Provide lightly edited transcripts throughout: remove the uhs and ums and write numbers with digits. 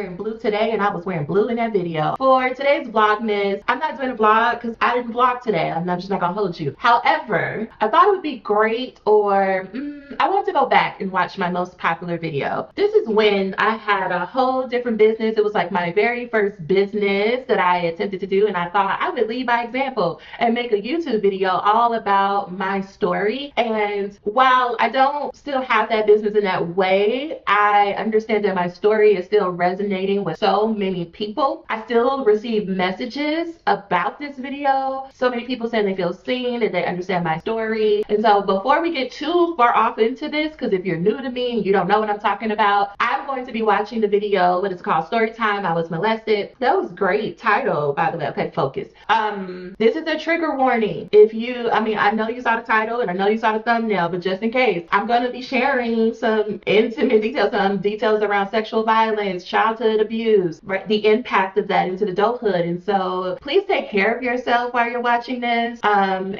Wearing blue today, and I was wearing blue in that video. For today's Vlogmas, I'm not doing a vlog because I didn't vlog today. I'm just not gonna hold you. However, I thought it would be great, or I want to go back and watch my most popular video. This is when I had a whole different business. It was like my very first business that I attempted to do, and I thought I would lead by example and make a YouTube video all about my story. And while I don't still have that business in that way, I understand that my story is still resonating with so many people. I still receive messages about this video. So many people saying they feel seen and they understand my story. And so before we get too far off into this, because if you're new to me and you don't know what I'm talking about, I'm going to be watching the video, what is called Story Time, I Was Molested. That was great title, by the way. Okay, focus. This is a trigger warning. If you, I know you saw the title and I know you saw the thumbnail, but just in case, I'm going to be sharing some intimate details, some details around sexual violence, childhood abuse, right? The impact of that into adulthood. And so please take care of yourself while you're watching this. And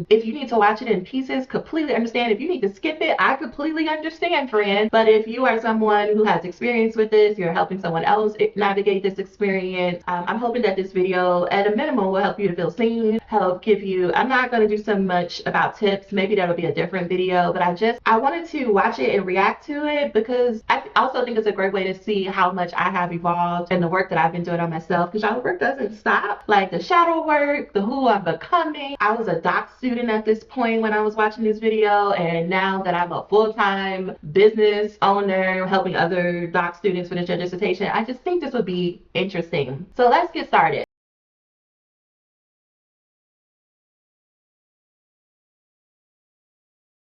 if you need to watch it in pieces, completely understand. If you need to skip it, I completely understand, friend. But if you are someone who has experience with this, you're helping someone else navigate this experience, I'm hoping that this video at a minimum will help you to feel seen, help give you, I'm not going to do so much about tips. Maybe that'll be a different video, but I wanted to watch it and react to it because I also think it's a great way to see how much I have evolved and the work that I've been doing on myself, because y'all, work doesn't stop. Like the shadow work, the who I'm becoming. I was a doc student at this point when I was watching this video, and now that I'm a full-time business owner helping other doc students finish their dissertation, I just think this would be interesting. So let's get started.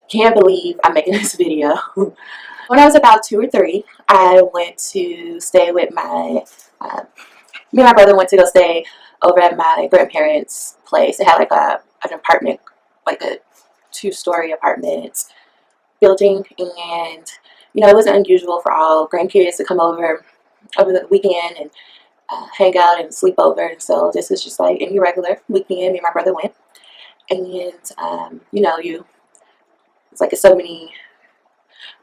Can't believe I'm making this video. When I was about 2 or 3, I went to stay with me and my brother went to go stay over at my grandparents' place. They had like an apartment, like a 2-story apartment building, and it wasn't unusual for all grandkids to come over the weekend and hang out and sleep over. And so this was just like any regular weekend. Me and my brother went, and it's like so many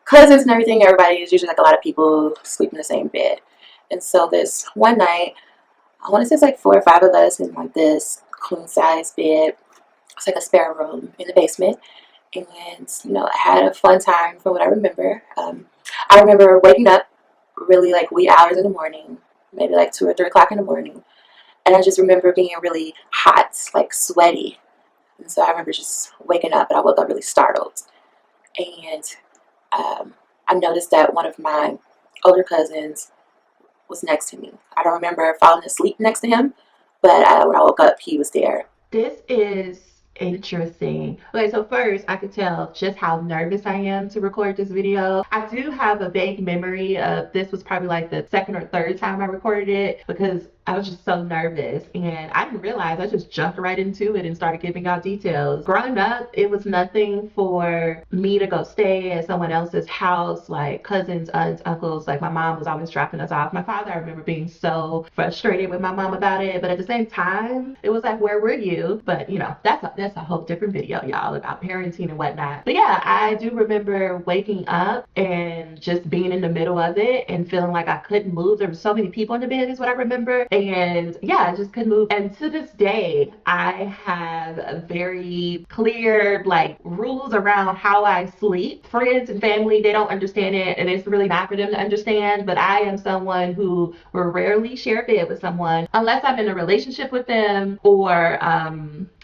cousins and everything. Everybody is usually like a lot of people sleep in the same bed. And so this one night, I want to say it's like 4 or 5 of us in like this queen size bed. It's like a spare room in the basement. And I had a fun time from what I remember. I remember waking up really like wee hours in the morning, maybe like 2 or 3 o'clock in the morning. And I just remember being really hot, like sweaty. And so I remember just waking up, and I woke up really startled. And I noticed that one of my older cousins was next to me. I don't remember falling asleep next to him, but when I woke up, he was there. This is interesting. Okay, so first I could tell just how nervous I am to record this video. I do have a vague memory of this was probably like the 2nd or 3rd time I recorded it, because I was just so nervous, and I didn't realize I just jumped right into it and started giving out details. Growing up, it was nothing for me to go stay at someone else's house, like cousins, aunts, uncles. Like my mom was always dropping us off. My father, I remember being so frustrated with my mom about it, but at the same time, it was like, where were you? But that's a whole different video, y'all, about parenting and whatnot. But yeah, I do remember waking up and just being in the middle of it and feeling like I couldn't move. There were so many people in the bed is what I remember. And yeah, I just couldn't move. And to this day, I have a very clear like rules around how I sleep. Friends and family, they don't understand it, and it's really not for them to understand. But I am someone who will rarely share a bed with someone unless I'm in a relationship with them, or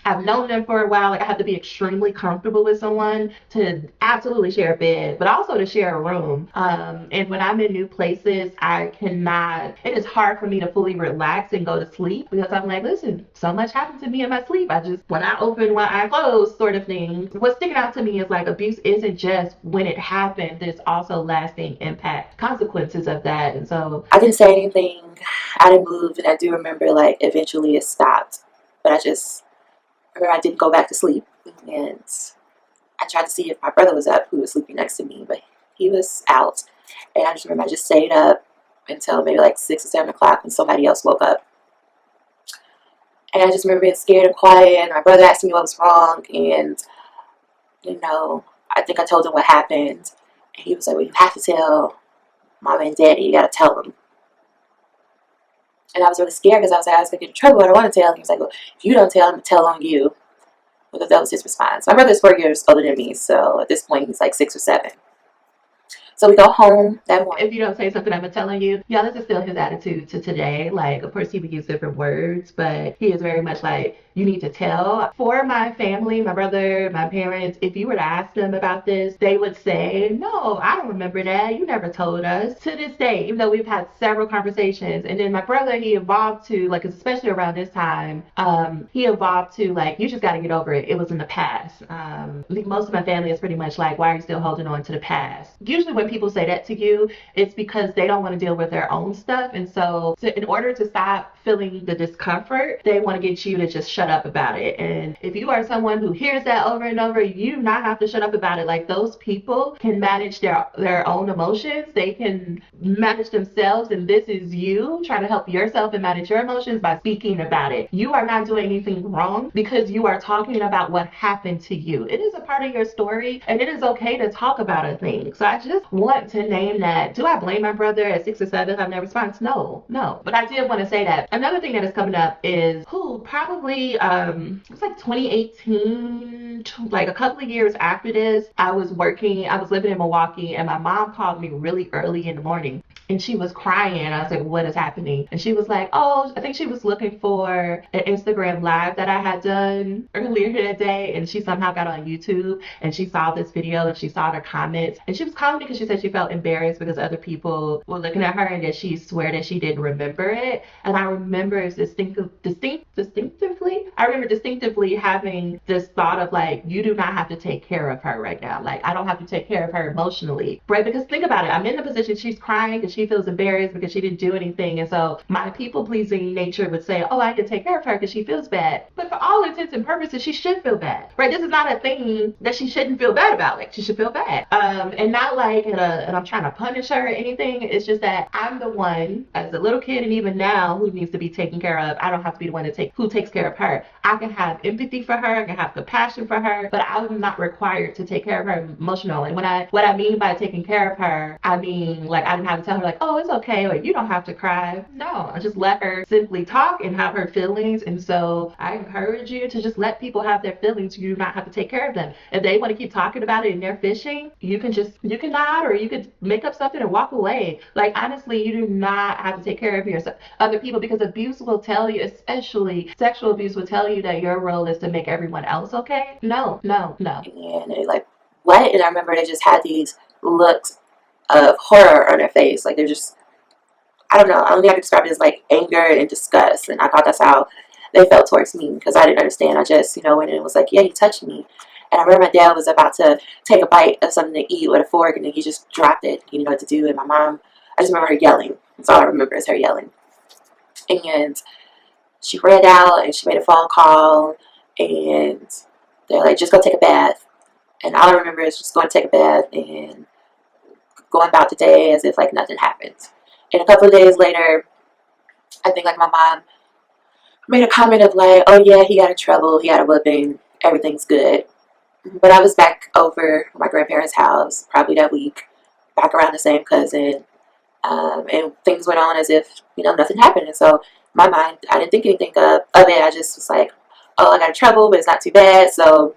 I've known them for a while. Like I have to be extremely comfortable with someone to absolutely share a bed, but also to share a room. And when I'm in new places, it is hard for me to fully relax and go to sleep, because I'm like, listen, so much happened to me in my sleep. When I open, when I close sort of thing. What's sticking out to me is like abuse isn't just when it happened, there's also lasting impact, consequences of that. And so I didn't say anything. I didn't move. And I do remember like eventually it stopped. But I remember I didn't go back to sleep, and I tried to see if my brother was up, who was sleeping next to me, but he was out. And I just remember I just stayed up until maybe like 6 or 7 o'clock when somebody else woke up. And I just remember being scared and quiet, and my brother asked me what was wrong, and I think I told him what happened, and he was like, well, you have to tell Mama and Daddy, you gotta tell them. And I was really scared because I was like, I was going to get in trouble. I don't want to tell. He was like, well, if you don't tell, I'm going to tell on you. Because that was his response. My brother's 4 years older than me, so at this point he's like 6 or 7. So we go home that morning. If you don't say something, I'm telling you. Yeah, this is still his attitude to today. Like, of course, he would use different words, but he is very much like, you need to tell. For my family, my brother, my parents, if you were to ask them about this, they would say, no, I don't remember that. You never told us. To this day, even though we've had several conversations. And then my brother, he evolved to, like, especially around this time, he evolved to, like, you just got to get over it. It was in the past. I think most of my family is pretty much like, why are you still holding on to the past? Usually when people say that to you, it's because they don't want to deal with their own stuff. And so in order to stop feeling the discomfort, they want to get you to just shut up about it. And if you are someone who hears that over and over, you do not have to shut up about it. Like, those people can manage their own emotions. They can manage themselves. And this is you trying to help yourself and manage your emotions by speaking about it. You are not doing anything wrong because you are talking about what happened to you. It is a part of your story, and it is okay to talk about a thing. So I just want to name that. Do I blame my brother at 6 or 7 having that response? No. But I did want to say that. Another thing that is coming up is probably it's like 2018, like a couple of years after this. I was living in Milwaukee, and my mom called me really early in the morning. And she was crying. I was like, what is happening? And she was like, oh, I think she was looking for an Instagram live that I had done earlier that day. And she somehow got on YouTube and she saw this video and she saw the comments. And she was calling me because she said she felt embarrassed because other people were looking at her and that she swear that she didn't remember it. And I remember distinctively having this thought of like, you do not have to take care of her right now. Like, I don't have to take care of her emotionally, right? Because think about it. I'm in the position, she's crying because she feels embarrassed because she didn't do anything. And so my people pleasing nature would say, oh, I can take care of her because she feels bad. But for all intents and purposes, she should feel bad, right? This is not a thing that she shouldn't feel bad about. Like, she should feel bad. And not like, and I'm trying to punish her or anything. It's just that I'm the one, as a little kid and even now, who needs to be taken care of. I don't have to be the one who takes care of her. I can have empathy for her. I can have compassion for her, but I'm not required to take care of her emotionally. And what I mean by taking care of her, I mean, like, I didn't have to tell her like, oh, it's okay, or you don't have to cry. No, I just let her simply talk and have her feelings. And so I encourage you to just let people have their feelings. You do not have to take care of them. If they want to keep talking about it and they're fishing, you can nod, or you could make up something and walk away. Like, honestly, you do not have to take care of yourself, other people, because abuse will tell you, especially sexual abuse, will tell you that your role is to make everyone else okay. No. And they're like, what? And I remember they just had these looks of horror on their face. Like, they're just, I don't know. I don't think I could describe it as like anger and disgust. And I thought that's how they felt towards me because I didn't understand. I just, went in and was like, yeah, you touched me. And I remember my dad was about to take a bite of something to eat with a fork, and then he just dropped it. He didn't know what to do. And my mom, I just remember her yelling. That's all I remember is her yelling. And she ran out and she made a phone call, and they're like, just go take a bath. And all I remember is just going to take a bath and going about the day as if like nothing happened. And a couple of days later, I think like my mom made a comment of like, oh yeah, he got in trouble, he got a whipping, everything's good. But I was back over at my grandparents' house probably that week, back around the same cousin, and things went on as if, nothing happened. And so my mind, I didn't think anything of it. I just was like, oh, I got in trouble, but it's not too bad. So,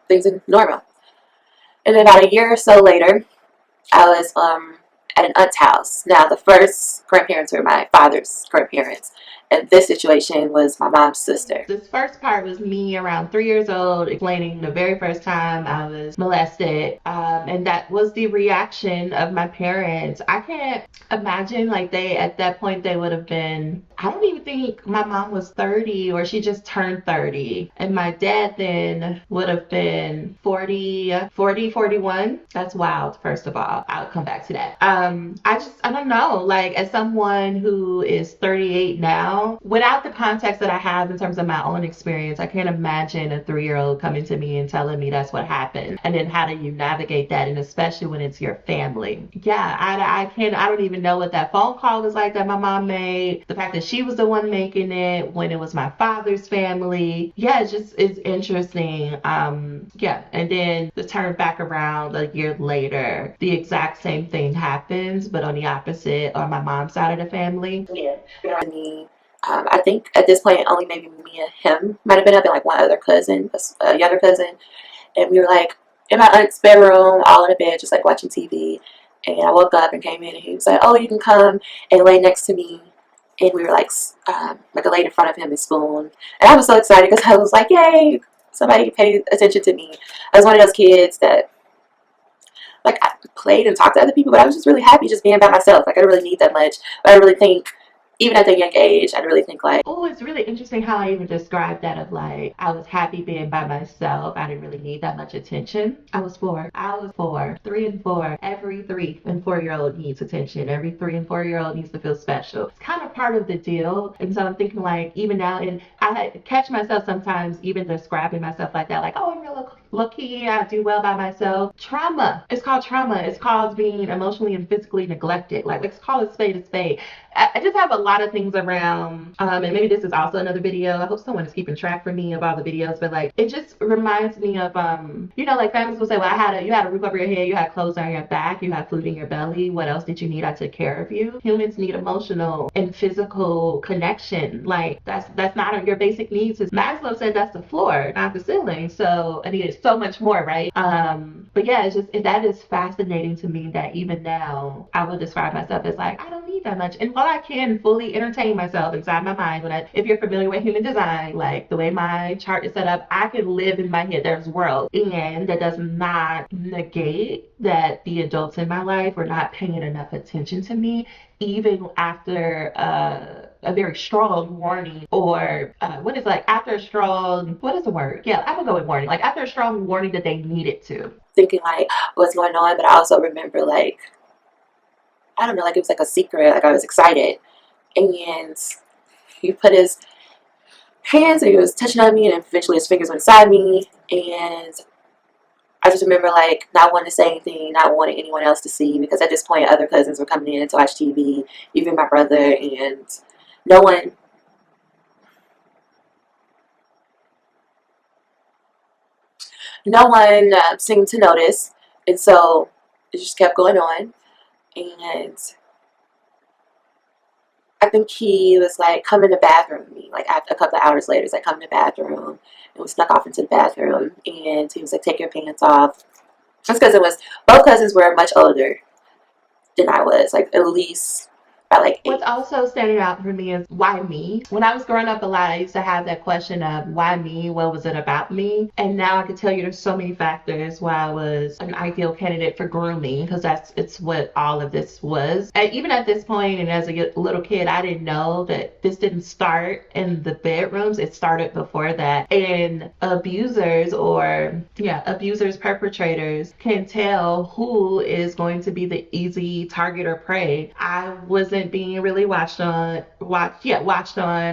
things are normal. And then about a year or so later, I was at an aunt's house. Now, the first grandparents were my father's grandparents. And this situation was my mom's sister. This first part was me around 3 years old explaining the very first time I was molested. And that was the reaction of my parents. I can't imagine, like, at that point they would have been, I don't even think my mom was 30, or she just turned 30. And my dad then would have been 41. That's wild, first of all. I'll come back to that. I don't know, like, as someone who is 38 now, now, without the context that I have in terms of my own experience, I can't imagine a 3-year-old coming to me and telling me that's what happened. And then how do you navigate that? And especially when it's your family. Yeah, I don't even know what that phone call was like that my mom made. The fact that she was the one making it when it was my father's family. Yeah, it's interesting. Yeah, and then the turn back around a year later, the exact same thing happens, but on the opposite, on my mom's side of the family. Yeah. Me, I think at this point, only maybe me and him might have been up, and like one other cousin, a younger cousin. And we were like in my aunt's bedroom, all in the bed, just like watching TV. And I woke up and came in, and he was like, "Oh, you can come and lay next to me." And we were like I laid in front of him and spoon. And I was so excited because I was like, "Yay, somebody paid attention to me." I was one of those kids that, like, I played and talked to other people, but I was just really happy just being by myself. Like, I didn't really need that much. But I really think, even at that young age, I really think like, oh, it's really interesting how I even described that of like, I was happy being by myself. I didn't really need that much attention. I was 4. 3 and 4. Every 3 and 4-year-old needs attention. Every 3 and 4-year-old needs to feel special. It's kind of part of the deal. And so I'm thinking like, even now, and I catch myself sometimes even describing myself like that, like, oh, I'm real lucky, I do well by myself. Trauma. It's called trauma. It's called being emotionally and physically neglected. Like, let's call it spade a spade. I just have a lot of things around, and maybe this is also another video. I hope someone is keeping track for me of all the videos, but like, it just reminds me of, like families will say, well, you had a roof over your head, you had clothes on your back, you had food in your belly. What else did you need? I took care of you. Humans need emotional and physical connection. Like, that's not on your basic needs. As Maslow said, that's the floor, not the ceiling. So I need so much more, right? But yeah, that is fascinating to me that even now I would describe myself as like, I don't need that much. And while I can fully entertain myself inside my mind, if you're familiar with human design, like the way my chart is set up, I can live in my head. There's world, and that does not negate that the adults in my life were not paying enough attention to me, even after a very strong warning, or after a strong, what is the word? Yeah, I'm gonna go with warning. Like, after a strong warning that they needed to. Thinking like what's going on, but I also remember, like, I don't know, like it was like a secret. Like, I was excited, and he put his hands, and he was touching on me, and eventually his fingers went inside me, and I just remember like not wanting to say anything, not wanting anyone else to see, because at this point other cousins were coming in to watch TV, even my brother, and no one seemed to notice. And so it just kept going on, and I think he was like, come in the bathroom with me. Like, after a couple of hours later, he's like, come in the bathroom. And we snuck off into the bathroom, and he was like, take your pants off. Just because both cousins were much older than I was, like at least by like 8. What's also standing out for me is, why me? When I was growing up a lot, I used to have that question of, why me? What was it about me? And now I can tell you there's so many factors why I was an ideal candidate for grooming, because it's what all of this was. And even at this point, and as a little kid, I didn't know that this didn't start in the bedrooms. It started before that. And abusers, perpetrators can tell who is going to be the easy target or prey. I wasn't being really watched on.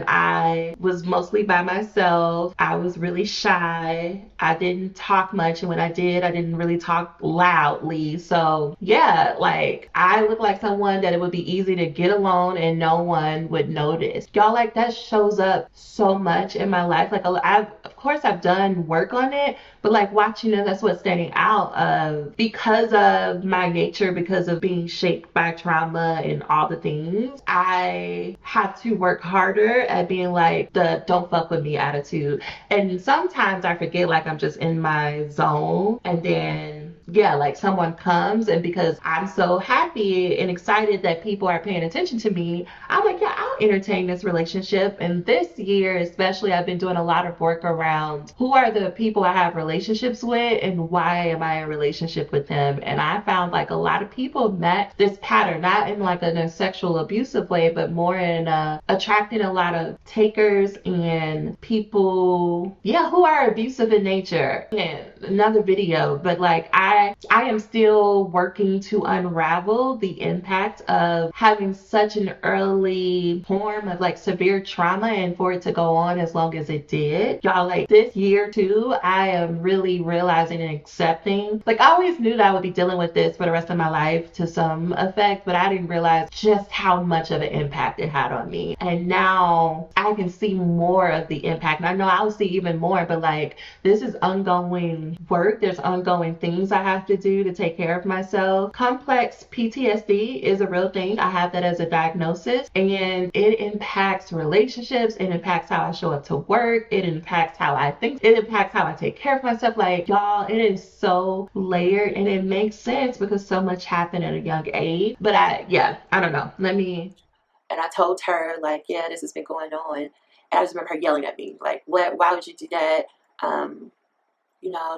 I was mostly by myself. I was really shy. I didn't talk much, and when I did, I didn't really talk loudly. So yeah, like, I look like someone that it would be easy to get alone and no one would notice. Y'all, like, that shows up so much in my life. Like, of course I've done work on it, but like, watching it, that's what's standing out of, because of my nature, because of being shaped by trauma and all the things, I have to work harder at being like the don't fuck with me attitude. And sometimes I forget, like, I'm just in my zone, and then yeah, like, someone comes, and because I'm so happy and excited that people are paying attention to me, I'm like, yeah, I'll entertain this relationship. And this year especially, I've been doing a lot of work around who are the people I have relationships with and why am I in a relationship with them. And I found like a lot of people met this pattern, not in like a sexual abusive way, but more in attracting a lot of takers and people, yeah, who are abusive in nature. And another video, but like, I am still working to unravel the impact of having such an early form of like severe trauma and for it to go on as long as it did. Y'all, like this year too, I am really realizing and accepting. Like I always knew that I would be dealing with this for the rest of my life to some effect, but I didn't realize just how much of an impact it had on me. And now I can see more of the impact. And I know I'll see even more, but like this is ongoing work. There's ongoing things I have to do to take care of myself. Complex PTSD is a real thing. I have that as a diagnosis, and it impacts relationships. It impacts how I show up to work. It impacts how I think. It impacts how I take care of myself. Like, y'all, it is so layered, and it makes sense because so much happened at a young age. But I don't know. And I told her, like, yeah, this has been going on. And I just remember her yelling at me, like, what? Why would you do that?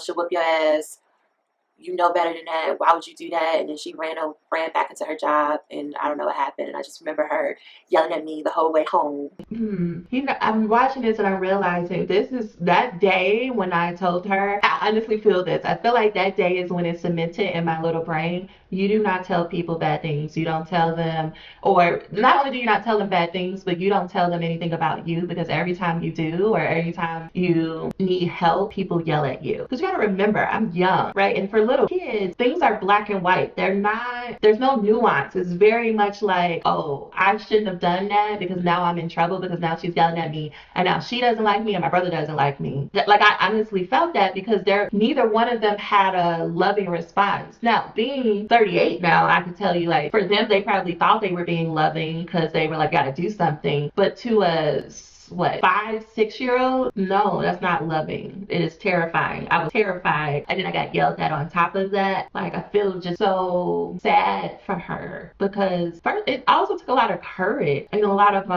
She'll whip your ass. You know better than that. Why would you do that? And then she ran back into her job, and I don't know what happened. And I just remember her yelling at me the whole way home. I'm watching this and I'm realizing this is that day when I told her. I honestly feel this. I feel like that day is when it's cemented in my little brain. You do not tell people bad things. You don't tell them, or not only do you not tell them bad things, but you don't tell them anything about you, because every time you do, or every time you need help, people yell at you. Because you gotta remember, I'm young, right? And for little kids, things are black and white. They're not, there's no nuance. It's very much like, oh, I shouldn't have done that because now I'm in trouble because now she's yelling at me and now she doesn't like me and my brother doesn't like me. Like I honestly felt that because neither one of them had a loving response. Now, being 38 now, I can tell you, like, for them, they probably thought they were being loving because they were like, gotta do something. But to us, what, 5, 6 year old? No, that's not loving. It is terrifying. I was terrified, and then I got yelled at on top of that. Like, I feel just so sad for her because first, it also took a lot of courage and a lot of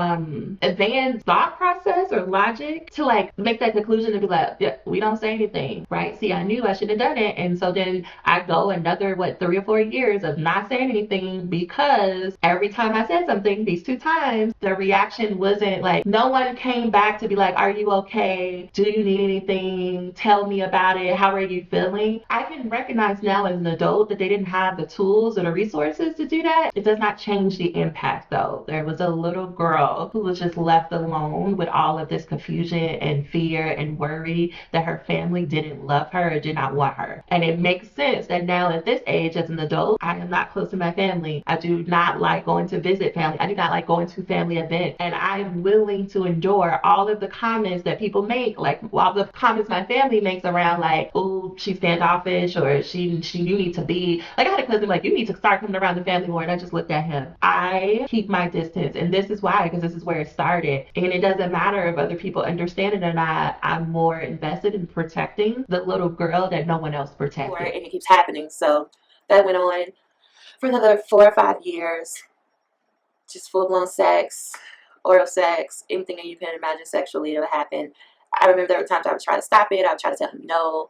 advanced thought process or logic to like make that conclusion and be like, yeah, we don't say anything, right? See, I knew I should have done it, and so then I go another 3 or 4 years of not saying anything because every time I said something, these 2 times, the reaction wasn't like, no one came back to be like, are you okay? Do you need anything? Tell me about it. How are you feeling? I can recognize now as an adult that they didn't have the tools or the resources to do that. It does not change the impact though. There was a little girl who was just left alone with all of this confusion and fear and worry that her family didn't love her or did not want her. And it makes sense that now at this age as an adult, I am not close to my family. I do not like going to visit family. I do not like going to family events. And I'm willing to endure all of the comments that people make, like all the comments my family makes around like, oh, she's standoffish, or you need to be like, I had a cousin like, you need to start coming around the family more, and I just looked at him. I keep my distance, and this is why, because this is where it started. And it doesn't matter if other people understand it or not. I'm more invested in protecting the little girl that no one else protected. And it keeps happening. So that went on for another 4 or 5 years. Just full-blown sex, oral sex, anything that you can imagine sexually that would happen. I remember there were times I would try to stop it. I would try to tell him no.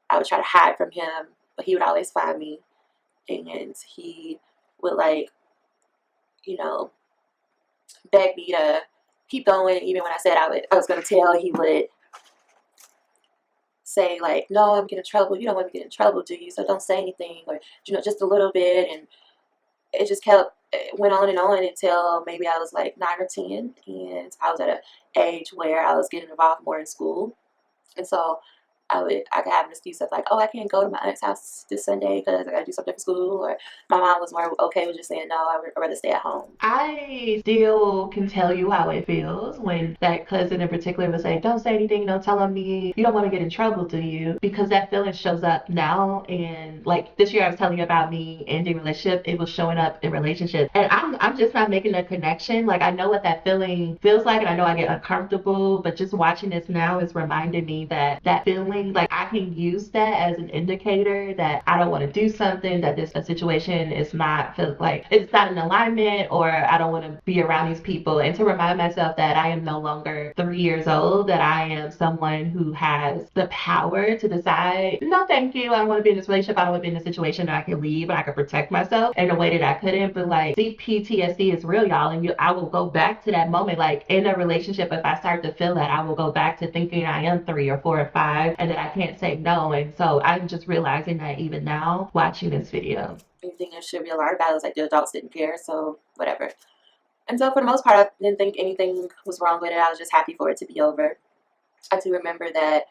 I would try to hide from him, but he would always find me. And he would beg me to keep going. Even when I said I was going to tell, he would say like, no, I'm getting in trouble. You don't want me to get in trouble, do you? So don't say anything, or just a little bit. And it just went on and on until maybe I was like 9 or 10, and I was at an age where I was getting involved more in school. And so I could have an excuse of like, oh, I can't go to my aunt's house this Sunday because I got to do something for school. Or my mom was more okay with just saying, no, I'd rather stay at home. I still can tell you how it feels when that cousin in particular was saying, don't say anything, don't tell me, you don't want to get in trouble, do you? Because that feeling shows up now. And like this year I was telling you about me ending relationship, it was showing up in relationships. And I'm just not making a connection. Like I know what that feeling feels like, and I know I get uncomfortable, but just watching this now is reminding me that feeling, like I can use that as an indicator that I don't want to do something, that a situation is not it's not in alignment, or I don't want to be around these people. And to remind myself that I am no longer 3 years old, that I am someone who has the power to decide, no thank you, I don't want to be in this relationship, I don't want to be in this situation, and I can leave and I can protect myself in a way that I couldn't. But like, PTSD is real, y'all, and I will go back to that moment. Like in a relationship, if I start to feel that, I will go back to thinking I am 3 or 4 or 5 and that I can't say no. And so I'm just realizing that even now watching this video. Anything I should be alarmed about is like the adults didn't care, so whatever. And And so for the most part, I didn't think anything was wrong with it. I was just happy for it to be over. I do remember that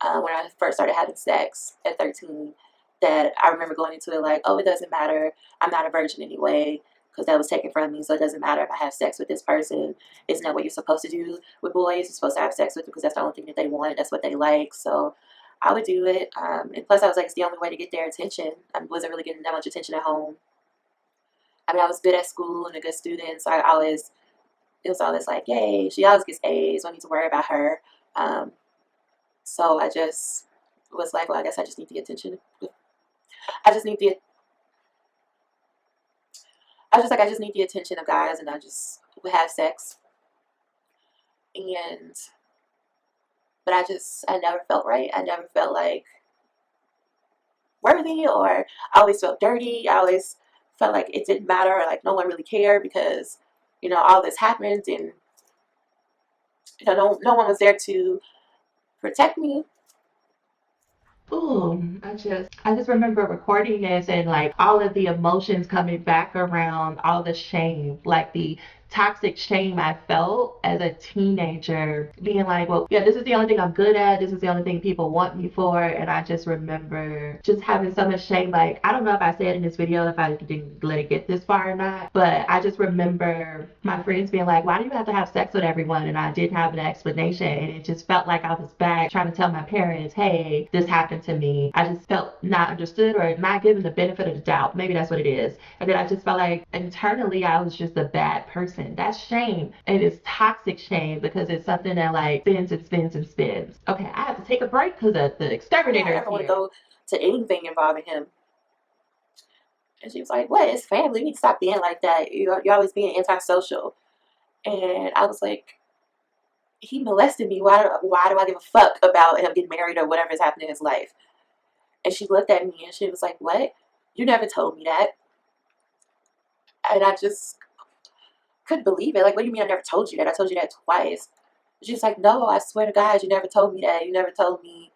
when I first started having sex at 13, that I remember going into it like, oh, it doesn't matter. I'm not a virgin anyway, because that was taken from me. So it doesn't matter if I have sex with this person. Isn't that what you're supposed to do with boys? You're supposed to have sex with them because that's the only thing that they want. That's what they like. So I would do it. And plus, I was like, it's the only way to get their attention. I wasn't really getting that much attention at home. I mean, I was good at school and a good student. So it was always like, yay, she always gets A's. Don't need to worry about her. So I just was like, well, I guess I just need the attention. I just need the, I was just like, I just need the attention of guys, and I just would have sex. But I never felt right. I never felt like worthy, or I always felt dirty. I always felt like it didn't matter, or like no one really cared because, all this happened, and, no one was there to protect me. Ooh, I just remember recording this and like all of the emotions coming back around, all the shame, like the toxic shame I felt as a teenager, being like, well, yeah, this is the only thing I'm good at. This is the only thing people want me for. And I just remember just having so much shame. Like, I don't know if I said in this video if I didn't let it get this far or not, but I just remember my friends being like, why do you have to have sex with everyone? And I didn't have an explanation. And it just felt like I was back trying to tell my parents, hey, this happened to me. I just felt not understood or not given the benefit of the doubt. Maybe that's what it is. And then I just felt like internally I was just a bad person. That's shame. And it's toxic shame because it's something that like spins and spins and spins. Okay, I have to take a break because the exterminator is I don't want to here. go to anything involving him. And she was like, what? It's family. You need to stop being like that. You're always being antisocial. And I was like, he molested me. Why do I give a fuck about him getting married or whatever is happening in his life? And she looked at me and she was like, what? You never told me that. And I just couldn't believe it. Like, what do you mean I never told you that? I told you that twice. She was like, no, I swear to God, you never told me that. You never told me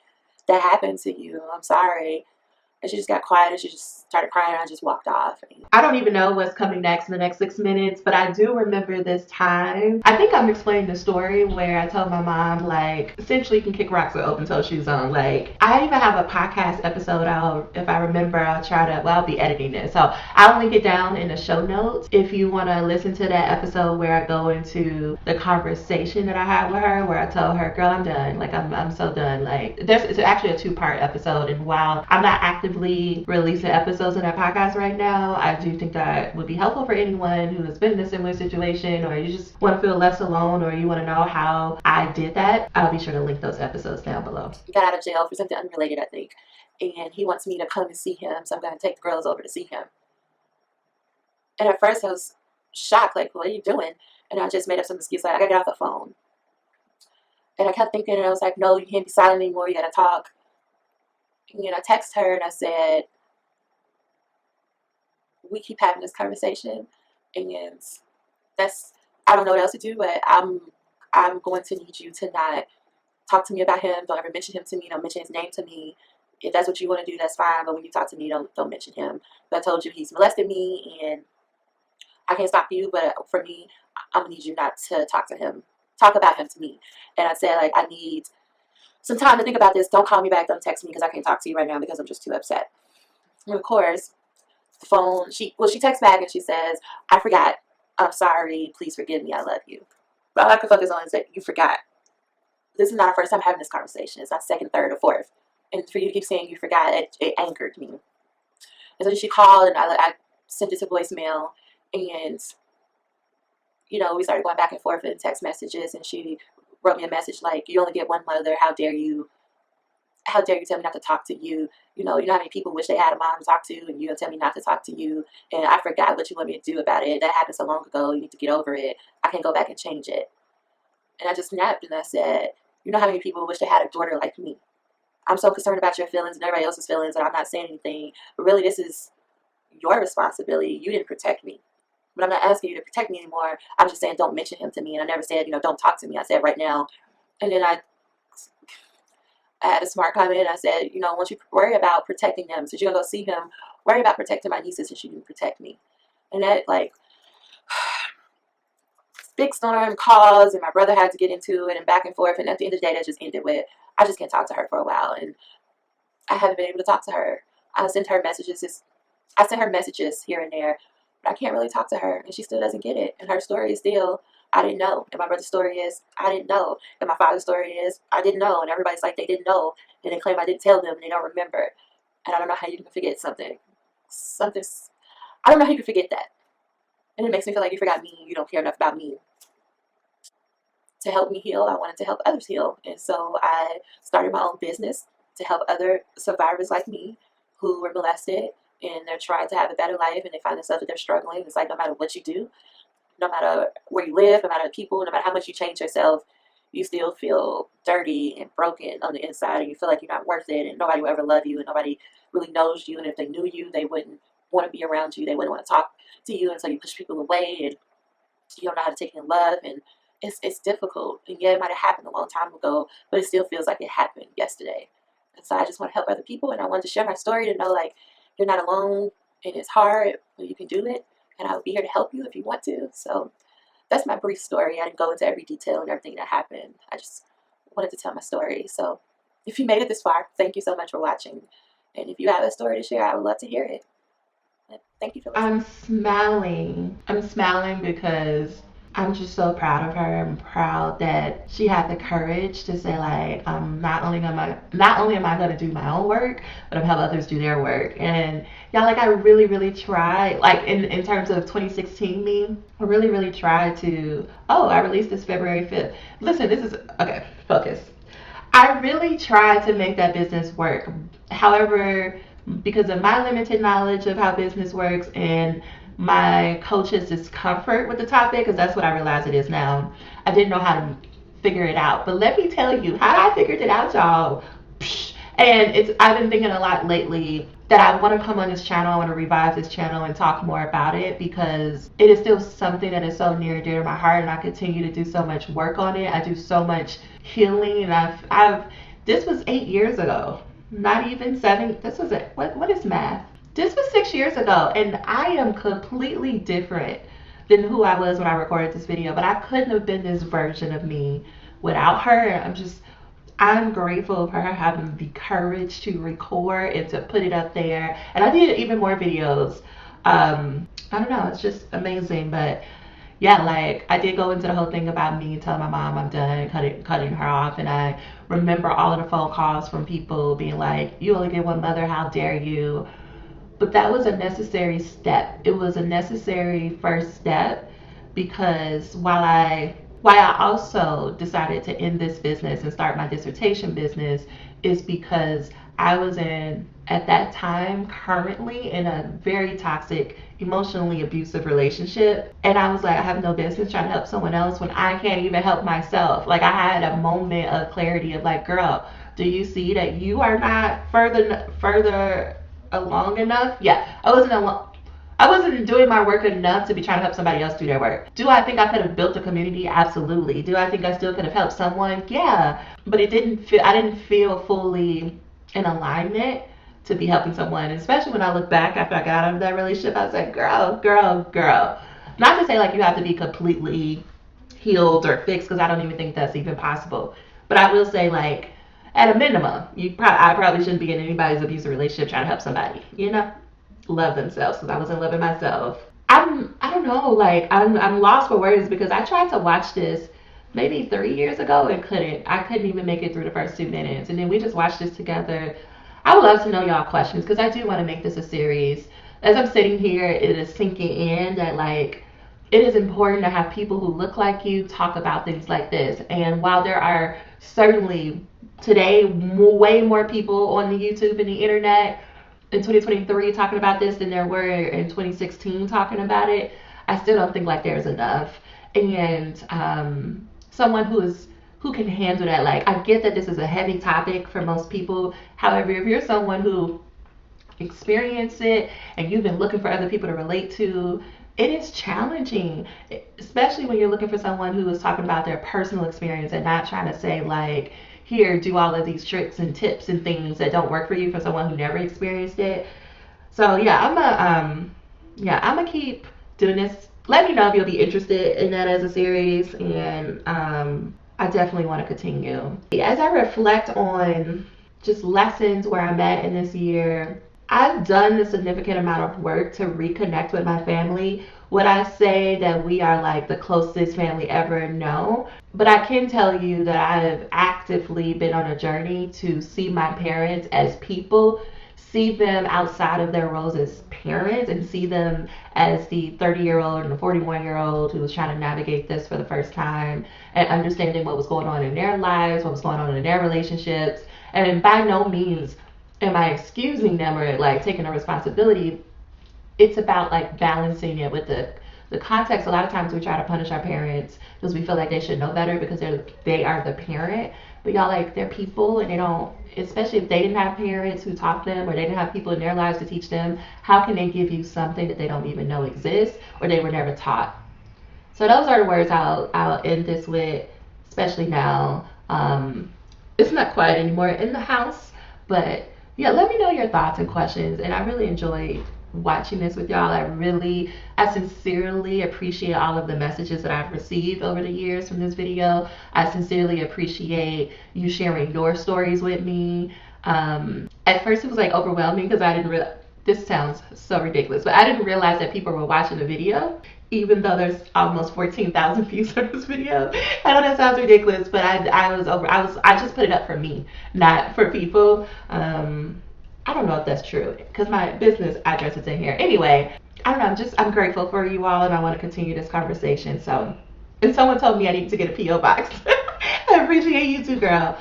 that happened to you. I'm sorry. And she just got quiet and she just started crying and I just walked off. I don't even know what's coming next in the next 6 minutes, but I do remember this time. I think I'm explaining the story where I told my mom, like, essentially you can kick rocks with open toe shoes on. Like, I even have a podcast episode. If I remember, I'll be editing this. So I'll link it down in the show notes if you want to listen to that episode where I go into the conversation that I had with her, where I told her, girl, I'm done. Like, I'm so done. Like, it's actually a 2-part episode. And while I'm not actively releasing episodes in that podcast right now, I do think that would be helpful for anyone who has been in a similar situation, or you just want to feel less alone, or you want to know how I did that. I'll be sure to link those episodes down below. He got out of jail for something unrelated, I think. And he wants me to come and see him, so I'm going to take the girls over to see him. And at first I was shocked, like, what are you doing? And I just made up some excuse, like, I got to get off the phone. And I kept thinking, and I was like, no, you can't be silent anymore, you got to talk. And I texted her and I said, we keep having this conversation, and I don't know what else to do, but I'm going to need you to not talk to me about him. Don't ever mention him to me. Don't mention his name to me. If that's what you want to do, that's fine. But when you talk to me, don't mention him. But I told you he's molested me, and I can't stop you. But for me, I'm gonna need you not to talk about him to me. And I said, like, I need some time to think about this. Don't call me back. Don't text me because I can't talk to you right now because I'm just too upset. And of course, the phone. She texts back and she says, I forgot. I'm sorry. Please forgive me. I love you. But all I could focus on is that you forgot. This is not our first time having this conversation. It's not second, third, or fourth. And for you to keep saying you forgot, it angered me. And so she called and I sent it to voicemail. And, we started going back and forth in text messages. And she wrote me a message like, you only get one mother. How dare you tell me not to talk to you? You know how many people wish they had a mom to talk to, and you're going to tell me not to talk to you. And I forgot what you want me to do about it. That happened so long ago. You need to get over it. I can't go back and change it. And I just snapped and I said, you know how many people wish they had a daughter like me? I'm so concerned about your feelings and everybody else's feelings that I'm not saying anything. But really, this is your responsibility. You didn't protect me. But I'm not asking you to protect me anymore. I'm just saying don't mention him to me. And I never said, don't talk to me. I said right now. And then I had a smart comment and I said, once you worry about protecting them, since you're going to go see him, worry about protecting my nieces since you didn't protect me. And that, like, big storm caused, and my brother had to get into it and back and forth. And at the end of the day, that just ended with, I just can't talk to her for a while. And I haven't been able to talk to her. I sent her messages. I sent her messages here and there, but I can't really talk to her, and she still doesn't get it. And her story is still, I didn't know. And my brother's story is, I didn't know. And my father's story is, I didn't know. And everybody's like, they didn't know. And they claim I didn't tell them, and they don't remember. And I don't know how you can forget something. I don't know how you can forget that. And it makes me feel like you forgot me. You don't care enough about me. To help me heal, I wanted to help others heal. And so I started my own business to help other survivors like me who were molested, and they're trying to have a better life, and they find themselves that they're struggling. It's like no matter what you do, no matter where you live, no matter the people, no matter how much you change yourself, you still feel dirty and broken on the inside, and you feel like you're not worth it, and nobody will ever love you, and nobody really knows you, and if they knew you, they wouldn't want to be around you, they wouldn't want to talk to you, and so you push people away, and you don't know how to take in love, and it's difficult. And yeah, it might have happened a long time ago, but it still feels like it happened yesterday. And so I just want to help other people, and I wanted to share my story to know, like, you're not alone, and it's hard, but you can do it, and I'll be here to help you if you want to. So that's my brief story. I didn't go into every detail and everything that happened. I just wanted to tell my story. So if you made it this far, thank you so much for watching. And if you have a story to share, I would love to hear it. And thank you for listening. I'm smiling. I'm smiling because I'm just so proud of her. I'm proud that she had the courage to say, like, not only am I going to do my own work, but I'm help others do their work. And yeah, like I really tried, like in terms of 2016 me, I really tried to. Oh, I released this February 5th. Listen, this is okay. Focus. I really tried to make that business work. However, because of my limited knowledge of how business works and my coach's discomfort with the topic, because that's what I realize it is now, I didn't know how to figure it out. But let me tell you how I figured it out, y'all. And I've been thinking a lot lately that I want to come on this channel. I want to revive this channel and talk more about it because it is still something that is so near and dear to my heart, and I continue to do so much work on it. I do so much healing, and I've this was 8 years ago, not even 7. This was it. What is math? This was 6 years ago, and I am completely different than who I was when I recorded this video. But I couldn't have been this version of me without her. I'm grateful for her having the courage to record and to put it up there. And I did even more videos. I don't know, it's just amazing. But yeah, like I did go into the whole thing about me telling my mom I'm done cutting her off. And I remember all of the phone calls from people being like, you only get one mother, how dare you? But that was a necessary step. It was a necessary first step because why I also decided to end this business and start my dissertation business is because I was at that time, currently in a very toxic, emotionally abusive relationship. And I was like, I have no business trying to help someone else when I can't even help myself. Like, I had a moment of clarity of like, girl, do you see that you are not further along enough? Yeah, I wasn't doing my work enough to be trying to help somebody else do their work. Do I think I could have built a community? Absolutely. Do I think I still could have helped someone? Yeah. But I didn't feel fully in alignment to be helping someone. And especially when I look back after I got out of that relationship, I was like, girl. Not to say like you have to be completely healed or fixed, because I don't even think that's even possible. But I will say, like, at a minimum, I probably shouldn't be in anybody's abusive relationship trying to help somebody, love themselves, because I wasn't loving myself. I don't know, like I'm lost for words because I tried to watch this maybe 3 years ago and I couldn't even make it through the first 2 minutes, and then we just watched this together. I would love to know y'all questions because I do want to make this a series. As I'm sitting here, it is sinking in that like it is important to have people who look like you talk about things like this. And while there are certainly today way more people on the YouTube and the internet in 2023 talking about this than there were in 2016 talking about it, I still don't think like there's enough. And someone who can handle that, like I get that this is a heavy topic for most people. However, if you're someone who experienced it and you've been looking for other people to relate to, it is challenging, especially when you're looking for someone who is talking about their personal experience and not trying to say like, here, do all of these tricks and tips and things that don't work for you, for someone who never experienced it. So yeah, I'm gonna keep doing this let me know if you'll be interested in that as a series, and I definitely want to continue. As I reflect on just lessons where I'm at in this year, I've done a significant amount of work to reconnect with my family. Would I say that we are like the closest family ever? No. But I can tell you that I have actively been on a journey to see my parents as people, see them outside of their roles as parents, and see them as the 30-year-old and the 41-year-old who was trying to navigate this for the first time, and understanding what was going on in their lives, what was going on in their relationships. And by no means am I excusing them or like taking a responsibility. It's about like balancing it with the context. A lot of times we try to punish our parents because we feel like they should know better because they are the parent. But y'all, like, they're people, and they don't, especially if they didn't have parents who taught them or they didn't have people in their lives to teach them, how can they give you something that they don't even know exists or they were never taught? So those are the words I'll end this with, especially now. It's not quiet anymore in the house, but yeah, let me know your thoughts and questions. And I really enjoyed watching this with y'all. I sincerely appreciate all of the messages that I've received over the years from this video. I sincerely appreciate you sharing your stories with me. At first it was like overwhelming because I didn't realize, this sounds so ridiculous, but I didn't realize that people were watching the video, even though there's almost 14,000 views on this video. I know that sounds ridiculous, but I just put it up for me, not for people. I don't know if that's true because my business address is in here. Anyway, I don't know. I'm grateful for you all, and I want to continue this conversation. So, and someone told me I need to get a PO box. I appreciate you too, girl.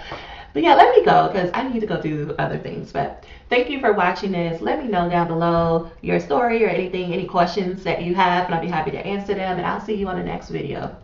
But yeah, let me go because I need to go do other things. But thank you for watching this. Let me know down below your story or anything, any questions that you have, and I'll be happy to answer them. And I'll see you on the next video.